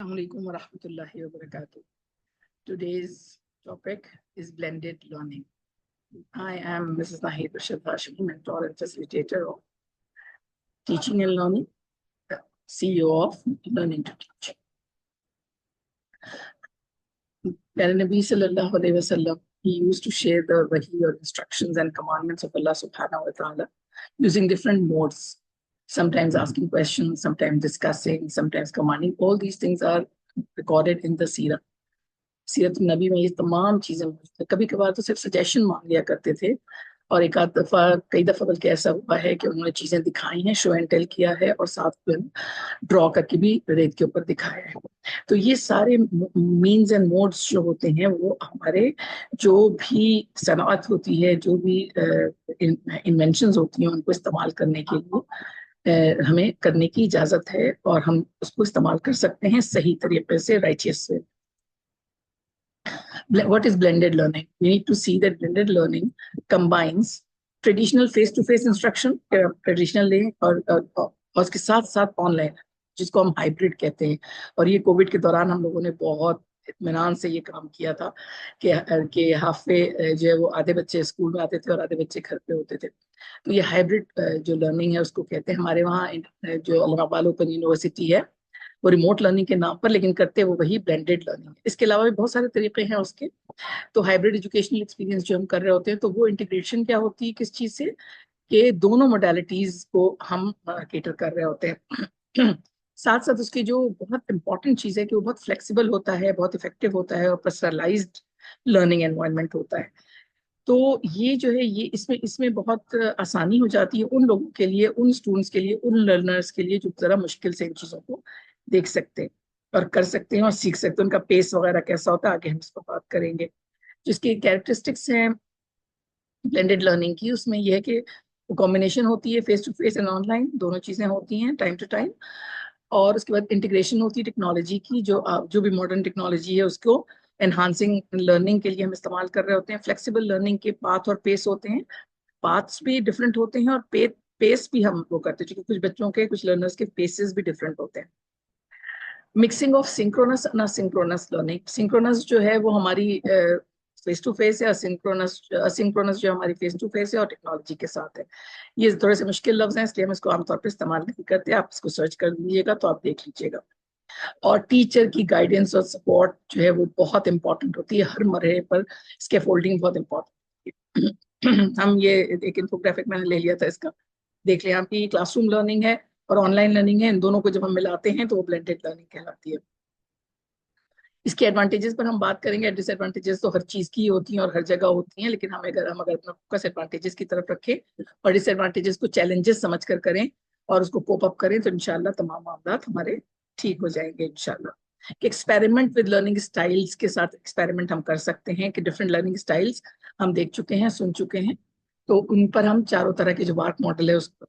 Assalamu alaikum wa rahmatullahi wa barakatuh. Today's topic is blended learning. I am Mrs. Nahid Rashid Hashmi, mentor and facilitator of Teaching and Learning, the CEO of Learning to Teach. Nabi Sallallahu Alaihi Wasallam, he used to share the wahi or instructions and commandments of Allah Subhanahu wa Ta'ala using different modes. Sometimes asking questions, sometimes discussing, sometimes commanding. All these things are recorded in the Seerah. सीरत नबी में ये तमाम चीजें कभी कभार तो सिर्फ suggestion मांग लिया करते थे और एक आध दफा कई दफा बल्कि ऐसा हुआ है कि उन्होंने चीजें दिखाई हैं, शो एंड टेल किया है और साथ में ड्रॉ करके भी रेत के ऊपर दिखाया है। तो ये सारे मीन्स एंड मोड्स जो होते हैं वो हमारे जो भी सनात होती है, जो भी इन्वेंशंस होती हैं, उनको इस्तेमाल करने के लिए हमें करने की इजाजत है और हम उसको इस्तेमाल कर सकते हैं सही तरीके से, righteous way. What is blended learning? We need to see that blended learning combines traditional face-to-face instruction, traditional और उसके साथ साथ ऑनलाइन, जिसको हम हाइब्रिड कहते हैं। और ये कोविड के दौरान हम लोगों ने बहुत इत्मीनान से ये काम किया था कि हाफे जो है वो आधे बच्चे स्कूल में आते थे और आधे बच्चे घर पे होते थे। तो ये हाइब्रिड जो लर्निंग है उसको कहते हैं। हमारे वहाँ जो इलाहाबाद ओपन यूनिवर्सिटी है वो रिमोट लर्निंग के नाम पर, लेकिन करते वो वही ब्लेंडेड लर्निंग है। इसके अलावा भी बहुत सारे तरीके हैं उसके। तो हाइब्रिड एजुकेशनल एक्सपीरियंस जो हम कर रहे होते हैं, तो वो इंटीग्रेशन क्या होती है किस चीज से, कि दोनों मोडालिटीज को हम केटर कर रहे होते हैं। साथ साथ उसकी जो बहुत इंपॉर्टेंट चीज है कि वो बहुत फ्लेक्सिबल होता है, बहुत इफेक्टिव होता है और पर्सनलाइज्ड लर्निंग एनवायरनमेंट होता है। तो ये जो है ये इसमें बहुत आसानी हो जाती है उन लोगों के लिए, उन स्टूडेंट्स के लिए, उन लर्नर्स के लिए जो जरा मुश्किल से इन चीजों को देख सकते हैं और कर सकते हैं और सीख सकते हैं। उनका पेस वगैरह कैसा होता है आगे हम इस पर बात करेंगे। जिसकी कैरेक्टरिस्टिक्स हैं ब्लेंडेड लर्निंग की, उसमें यह है कि कॉम्बिनेशन होती है face to face and online, दोनों चीजें होती हैं टाइम टू टाइम। और उसके बाद इंटीग्रेशन होती है टेक्नोलॉजी की, जो भी मॉडर्न टेक्नोलॉजी है उसको एनहांसिंग लर्निंग के लिए हम इस्तेमाल कर रहे होते हैं। फ्लेक्सिबल लर्निंग के पाथ और पेस होते हैं, पाथ्स भी डिफरेंट होते हैं और पेस भी हम वो करते हैं, क्योंकि कुछ बच्चों के, कुछ लर्नर्स के पेसेस भी डिफरेंट होते हैं। Mixing of synchronous and asynchronous learning. Synchronous जो है वो हमारी फेस टू फेस है, असिंक्रोनस जो हमारी फेस टू फेस है और टेक्नोलॉजी के साथ है। ये थोड़े से मुश्किल लफ्ज हैं, इसलिए हम इसको आमतौर पर इस्तेमाल नहीं करते। आप इसको सर्च कर लीजिएगा तो आप देख लीजिएगा। और टीचर की गाइडेंस और सपोर्ट जो है वो बहुत इंपॉर्टेंट होती है हर मरहले पर। स्कैफोल्डिंग बहुत इंपॉर्टेंट। हम ये एक इन्फोग्राफिक मैंने ले लिया था, इसका देख लिया आपकी क्लासरूम लर्निंग है और ऑनलाइन लर्निंग है। इन दोनों को जब हम मिलाते हैं तो वो ब्लेंडेड लर्निंग कहलाती है। इसके एडवांटेजेस पर हम बात करेंगे। डिसएडवांटेजेस तो हर चीज की होती हैं और हर जगह होती हैं, लेकिन हम अगर अपना फोकस एडवांटेजेस की तरफ रखें और डिसएडवांटेजेस को चैलेंजेस समझ कर करें और उसको कोप अप करें तो इंशाल्लाह तमाम मामला हमारे ठीक हो जाएंगे इंशाल्लाह। कि एक्सपेरिमेंट विद लर्निंग स्टाइल्स के साथ एक्सपेरिमेंट हम कर सकते हैं कि डिफरेंट लर्निंग स्टाइल्स हम देख चुके हैं, सुन चुके हैं, तो उन पर हम चारों तरह के जो वार्क मॉडल है उसको।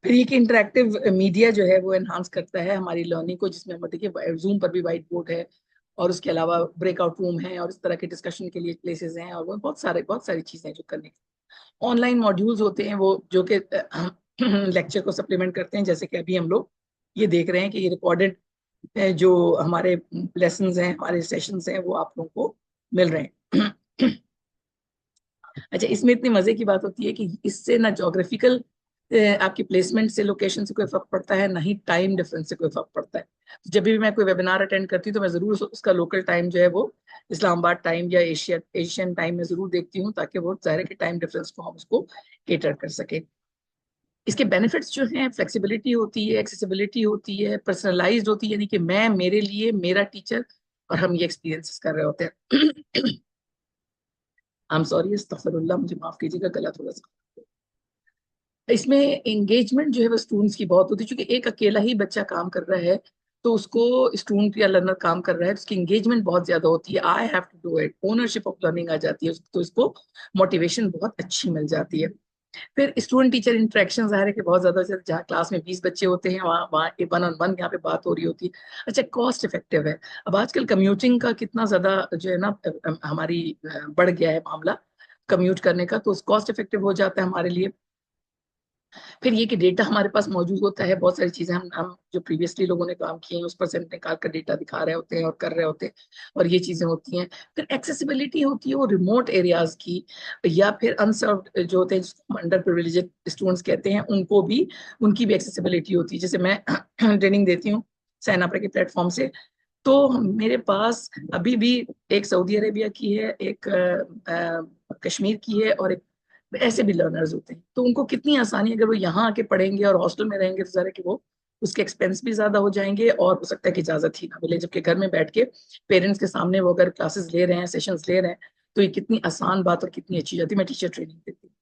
फिर ये कि इंटरेक्टिव मीडिया जो है वो एनहांस करता है हमारी लर्निंग को, जिसमें हम देखिए जूम पर भी वाइट बोर्ड है और उसके अलावा ब्रेकआउट रूम है और इस तरह के डिस्कशन के लिए प्लेसेस हैं और वो बहुत सारी चीजें जो करने की। ऑनलाइन मॉड्यूल्स होते हैं वो जो कि लेक्चर को सप्लीमेंट करते हैं, जैसे कि अभी हम लोग ये देख रहे हैं कि ये रिकॉर्डेड जो हमारे लेसन्स हैं, हमारे सेशंस हैं, वो आप लोगों को मिल रहे हैं। अच्छा, इसमें इतनी मजे की बात होती है कि इससे ना ज्योग्राफिकल आपकी प्लेसमेंट से, लोकेशन से कोई फर्क पड़ता है, ना ही टाइम डिफरेंस से कोई फर्क पड़ता है। तो जब भी मैं कोई वेबिनार अटेंड करती हूँ तो मैं जरूर उसका लोकल टाइम जो है वो इस्लामाबाद टाइम या एशियन टाइम में जरूर देखती हूँ, ताकि वो ज़ाहिर है कि टाइम डिफरेंस को हम उसको केटर कर सके। इसके बेनिफिट्स जो हैं, फ्लेक्सिबिलिटी होती है, एक्सेसिबिलिटी होती है, पर्सनलाइज्ड होती है, यानी कि मैं, मेरे लिए, मेरा टीचर, और हम ये एक्सपीरियंसेस कर रहे होते हैं। आई एम सॉरी, अस्तगफिरुल्लाह, मुझे माफ कीजिएगा, गला थोड़ा सा। इसमें एंगेजमेंट जो है वो स्टूडेंट्स की बहुत होती है, क्योंकि एक अकेला ही बच्चा काम कर रहा है तो उसको, स्टूडेंट या लर्नर काम कर रहा है तो उसकी एंगेजमेंट बहुत ज्यादा होती है। I have to do it, ownership of learning आ जाती है, तो इसको मोटिवेशन बहुत अच्छी मिल जाती है। फिर स्टूडेंट टीचर इंटरेक्शन ज़ाहिर है कि बहुत ज्यादा, जहाँ क्लास में 20 बच्चे होते हैं वहाँ वहाँ 1-on-1 यहाँ पे बात हो रही होती है। अच्छा, कॉस्ट इफेक्टिव है। अब आजकल कम्यूटिंग का कितना ज्यादा जो है ना हमारी बढ़ गया है मामला कम्यूट करने का, तो कॉस्ट इफेक्टिव हो जाता है हमारे लिए। फिर ये कि डेटा हमारे पास मौजूद होता है, बहुत सारी चीजें हम जो प्रीवियसली लोगों ने काम किए हैं उस पर से निकाल कर डेटा दिखा रहे होते हैं और कर रहे होते हैं, और ये चीजें होती हैं। फिर एक्सेसिबिलिटी होती है वो रिमोट एरियाज की, या फिर अनसर्व्ड जो होते हैं जिसको अंडर प्रिविलेजेड स्टूडेंट्स कहते हैं, उनको भी, उनकी भी एक्सेसिबिलिटी होती है। जैसे मैं ट्रेनिंग देती हूँ सैनाप्रा के प्लेटफॉर्म से, तो मेरे पास अभी भी एक सऊदी अरेबिया की है, एक कश्मीर की है, और एक ऐसे भी लर्नर्स होते हैं। तो उनको कितनी आसानी, अगर वो यहाँ आके पढ़ेंगे और हॉस्टल में रहेंगे तो जरा कि वो उसके एक्सपेंस भी ज्यादा हो जाएंगे, और हो सकता है कि इजाजत ही ना मिले, जबकि घर में बैठ के पेरेंट्स के सामने वो अगर क्लासेस ले रहे हैं, सेशंस ले रहे हैं, तो ये कितनी आसान बात और कितनी अच्छी जाती है। मैं टीचर ट्रेनिंग देती हूँ।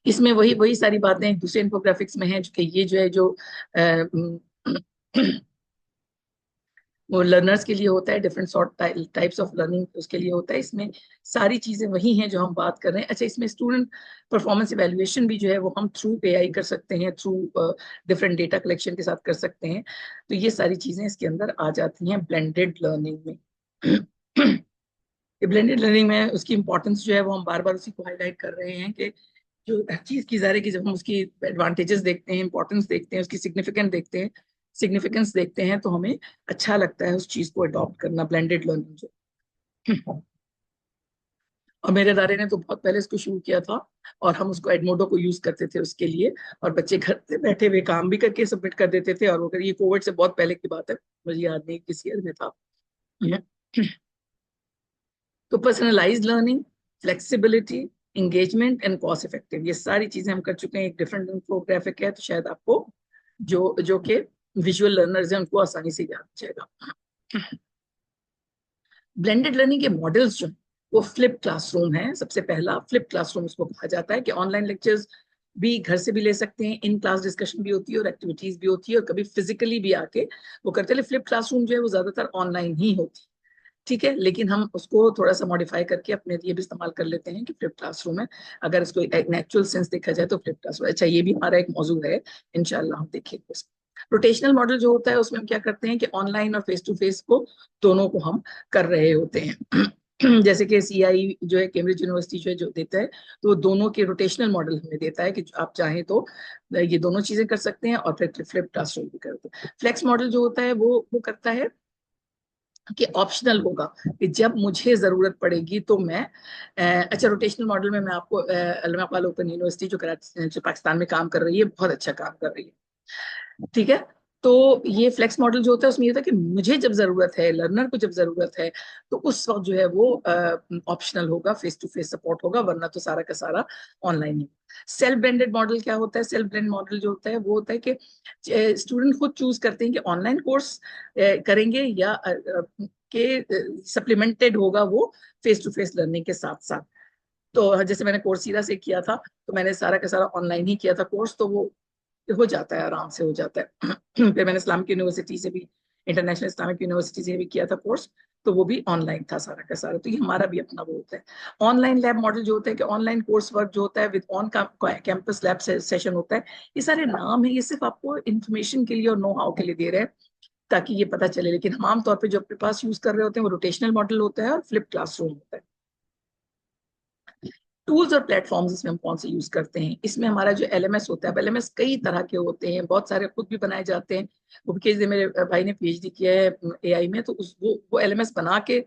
इसमें वही वही सारी बातें दूसरे इन्फोग्राफिक्स में है, जो कि ये जो है जो वो लर्नर्स के लिए होता है, different sort types of learning उसके लिए होता है। इसमें सारी चीजें वही हैं जो हम बात कर रहे हैं। अच्छा, इसमें स्टूडेंट परफॉर्मेंस इवैल्यूएशन भी जो है वो हम थ्रू एआई कर सकते हैं, थ्रू डिफरेंट डेटा कलेक्शन के साथ कर सकते हैं। तो ये सारी चीजें इसके अंदर आ जाती हैं ब्लेंडेड लर्निंग में। ब्लेंडेड लर्निंग में उसकी इंपॉर्टेंस जो है वो हम बार बार उसी को हाईलाइट कर रहे हैं कि जो हर चीज की ज़ाहिर है कि जब हम उसकी एडवांटेजेस देखते हैं, इंपॉर्टेंस देखते हैं, उसकी सिग्निफिकेंस देखते हैं, तो हमें अच्छा लगता है उस चीज को अडॉप्ट करना, ब्लेंडेड लर्निंग जो। और मेरे दारे ने तो बहुत पहले इसको शुरू किया था, और हम उसको एडमोडो को यूज करते थे उसके लिए, और बच्चे घर से बैठे हुए काम भी करके सबमिट कर देते थे। और अगर ये कोविड से बहुत पहले की बात है, मुझे याद नहीं किस ईयर में था। तो personalise learning, flexibility, engagement and cost effective, ये सारी चीजें हम कर चुके हैं। एक डिफरेंट इन्फोग्राफिक है, तो शायद आपको जो जो कि विजुअल लर्नर्स हैं उनको आसानी से याद आ जाएगा। ब्लेंडेड लर्निंग के मॉडल्स जो हैं, वो फ्लिप क्लासरूम है। सबसे पहला फ्लिप क्लासरूम उसको कहा जाता है, कि ऑनलाइन लेक्चर्स भी घर से भी ले सकते हैं, इन क्लास डिस्कशन भी होती है और एक्टिविटीज भी होती है, और कभी फिजिकली भी आके वो करते हैं। फ्लिप क्लासरूम जो है वो ज्यादातर ऑनलाइन ही होती है, ठीक है, लेकिन हम उसको थोड़ा सा मॉडिफाई करके अपने लिए भी इस्तेमाल कर लेते हैं कि फ्लिप क्लासरूम है। अगर इसको एक नेचुरल सेंस देखा जाए तो फ्लिप क्लासरूम, अच्छा ये भी हमारा एक मौजू है, इंशाल्लाह हम देखेंगे इसको। रोटेशनल मॉडल जो होता है उसमें हम क्या करते हैं कि ऑनलाइन और फेस टू फेस को दोनों को हम कर रहे होते हैं। जैसे कि सीआई जो है, कैम्ब्रिज यूनिवर्सिटी जो है जो देता है, तो वो दोनों के रोटेशनल मॉडल हमें देता है कि आप चाहें तो ये दोनों चीजें कर सकते हैं, और फिर फ्लिप क्लासरूम भी करते हैं। फ्लेक्स मॉडल जो होता है वो करता है कि ऑप्शनल होगा, कि जब मुझे जरूरत पड़ेगी तो मैं अच्छा, रोटेशनल मॉडल में मैं आपको अल्लामा इकबाल ओपन यूनिवर्सिटी जो कराची जो पाकिस्तान में काम कर रही है, बहुत अच्छा काम कर रही है, ठीक है। तो ये फ्लेक्स मॉडल जो होता है उसमें ये होता है कि मुझे जब जरूरत है, लर्नर को जब जरूरत है, तो उस वक्त जो है वो ऑप्शनल होगा, फेस टू फेस सपोर्ट होगा, वरना तो सारा का सारा ऑनलाइन ही। सेल्फ ब्लेंडेड मॉडल क्या होता है? सेल्फ ब्लेंड मॉडल जो होता है वो होता है कि स्टूडेंट खुद चूज करते हैं कि ऑनलाइन कोर्स करेंगे, या के सप्लीमेंटेड होगा वो फेस टू फेस लर्निंग के साथ साथ। तो जैसे मैंने कोर्सीरा से किया था, तो मैंने सारा का सारा ऑनलाइन ही किया था कोर्स, तो वो हो जाता है, आराम से हो जाता है। फिर मैंने इस्लामिक यूनिवर्सिटी से भी, इंटरनेशनल इस्लामिक यूनिवर्सिटी से भी किया था कोर्स, तो वो भी ऑनलाइन था सारा का सारा। तो ये हमारा भी अपना वो होता है। ऑनलाइन लैब मॉडल जो होता है कि ऑनलाइन कोर्स वर्क जो होता है with on campus lab session होता है। ये सारे नाम है, ये सिर्फ आपको इंफॉर्मेशन के लिए और नो हाउ के लिए दे रहे हैं, ताकि ये पता चले। लेकिन हम आमतौर पर जो अपने पास यूज कर रहे होते हैं वो रोटेशनल मॉडल होता है और फ्लिप क्लासरूम होता है। टूल्स और प्लेटफॉर्म्स इसमें हम कौन से यूज करते हैं? इसमें हमारा जो एलएमएस होता है, अब एलएमएस कई तरह के होते हैं, बहुत सारे खुद भी बनाए जाते हैं। वो भी मेरे भाई ने पीएचडी किया है एआई में, तो उस वो एलएमएस बना के,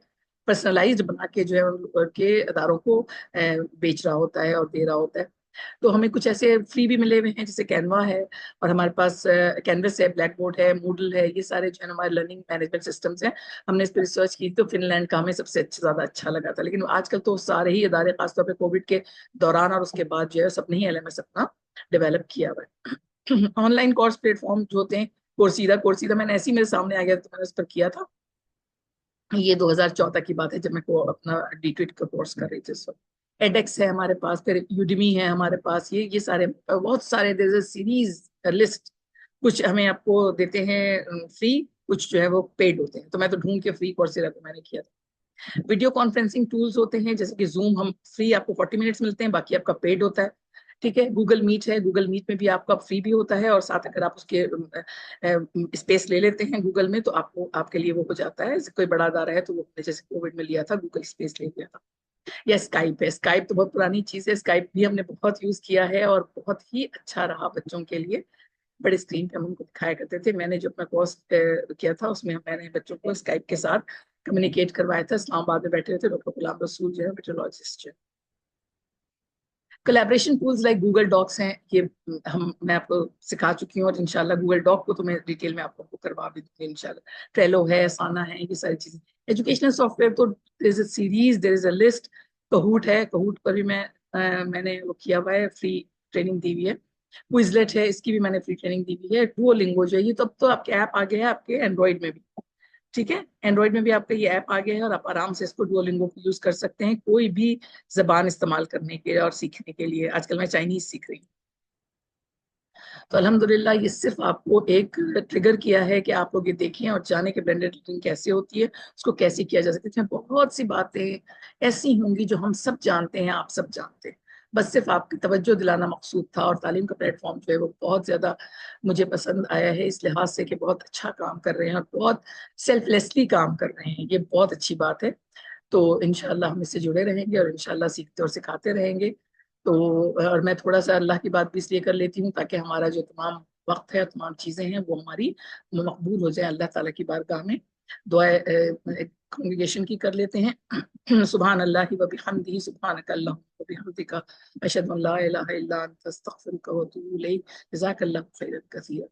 पर्सनलाइज्ड बना के जो है उनके अदारों को बेच रहा होता है और दे रहा होता है। तो हमें कुछ ऐसे फ्री भी मिले हुए हैं, जैसे कैनवा है, और हमारे पास कैनवस है, ब्लैक बोर्ड है, मूडल है, ये सारे जो है हमारे लर्निंग मैनेजमेंट सिस्टम्स हैं। हमने इस पर रिसर्च की तो फिनलैंड का हमें सबसे ज्यादा अच्छा लगा था। लेकिन आजकल तो सारे ही इदारे, खासतौर पर कोविड के दौरान और उसके बाद जो है सबने ही एलएमएस अपना डेवलप किया हुआ है। ऑनलाइन कोर्स प्लेटफॉर्म जो होते हैं, कोर्सीरा, कोर्सीरा मैंने ऐसे ही मेरे सामने आ गया तो मैंने उस पर किया था। ये 2014 की बात है, जब मैं को अपना डीट्विट का कोर्स कर रही थी उस वक्त। एडेक्स है हमारे पास, फिर यूडमी है हमारे पास, ये सारे बहुत सारे सीरीज लिस्ट। कुछ हमें आपको देते हैं फ्री, कुछ जो है वो पेड होते हैं, तो मैं तो ढूंढ के फ्री कोर्सेरा पे मैंने किया था। वीडियो कॉन्फ्रेंसिंग टूल्स होते हैं, जैसे कि जूम, हम फ्री आपको 40 मिनट्स मिलते हैं, बाकी आपका पेड होता है, ठीक है। गूगल मीट है, गूगल मीट में भी आपका फ्री भी होता है, और साथ अगर आप उसके स्पेस ले लेते हैं गूगल में, तो आपको आपके लिए वो हो जाता है। जैसे कोई बड़ा अदारा है तो वो जैसे कोविड में लिया था, गूगल स्पेस ले लिया था। या स्काइप है, स्काइप तो बहुत पुरानी चीज है, स्काइप भी हमने बहुत यूज किया है और बहुत ही अच्छा रहा बच्चों के लिए। बड़े स्क्रीन पे हम उनको दिखाया करते थे। मैंने जो अपना कोर्स किया था उसमें मैंने बच्चों को स्काइप के साथ कम्युनिकेट करवाया था। इस्लामाबाद में बैठे हुए थे डॉक्टर गुलाम रसूल जो है मेट्रोलॉजिस्ट है। Collaboration tools like Google Docs हैं, ये हम मैं आपको सिखा चुकी हूँ, और इंशाल्लाह गूगल डॉक को तो मैं डिटेल में आपको करवा भी दूंगी इंशाल्लाह। ट्रेलो है, साना है, ये सारी चीजें। एजुकेशनल सॉफ्टवेयर तो there is a series, there is a list. Kahoot है, कहूट पर भी मैंने वो किया हुआ है, फ्री ट्रेनिंग दी हुई है। क्विजलेट है, इसकी भी मैंने फ्री ट्रेनिंग दी हुई है। डुओलिंगो जो है, ये तो अब तो आपके ऐप आ गए हैं आपके एंड्रॉइड में भी। ठीक है, एंड्रॉइड में भी आपका ये ऐप आ गया है और आप आराम से इसको डुओलिंगो को यूज कर सकते हैं कोई भी जबान इस्तेमाल करने के और सीखने के लिए। आजकल मैं चाइनीज सीख रही हूँ। तो अल्हम्दुलिल्लाह ये सिर्फ आपको एक ट्रिगर किया है कि आप लोग ये देखें और जाने कि ब्लेंडेड रीडिंग कैसे होती है, उसको कैसे किया जा सकता है। इसमें बहुत सी बातें ऐसी होंगी जो हम सब जानते हैं, आप सब जानते हैं। बस सिर्फ आपकी तवज्जो दिलाना मकसूद था। और तालीम का प्लेटफॉर्म जो है वो बहुत ज्यादा मुझे पसंद आया है इस लिहाज से कि बहुत अच्छा काम कर रहे हैं और बहुत सेल्फलेसली काम कर रहे हैं, ये बहुत अच्छी बात है। तो इंशाल्लाह हम इससे जुड़े रहेंगे और इंशाल्लाह सीखते और सिखाते रहेंगे। तो और मैं थोड़ा सा अल्लाह की बात भी इसलिए कर लेती हूँ ताकि हमारा जो तमाम वक्त है, तमाम चीजें हैं, वो हमारी मकबूल हो जाए अल्लाह ताला की बारगाह में। दुआ कांग्रेगेशन की कर लेते हैं। सुभान अल्लाह व बिहम्दिही, सुभानक अल्लाहुम्मा व बिहम्दिका, अशहदु अन ला इलाहा इल्ला अंता, अस्तगफिरुका व अतूबु इलैक। जज़ाकल्लाहु खैरन कसीरा।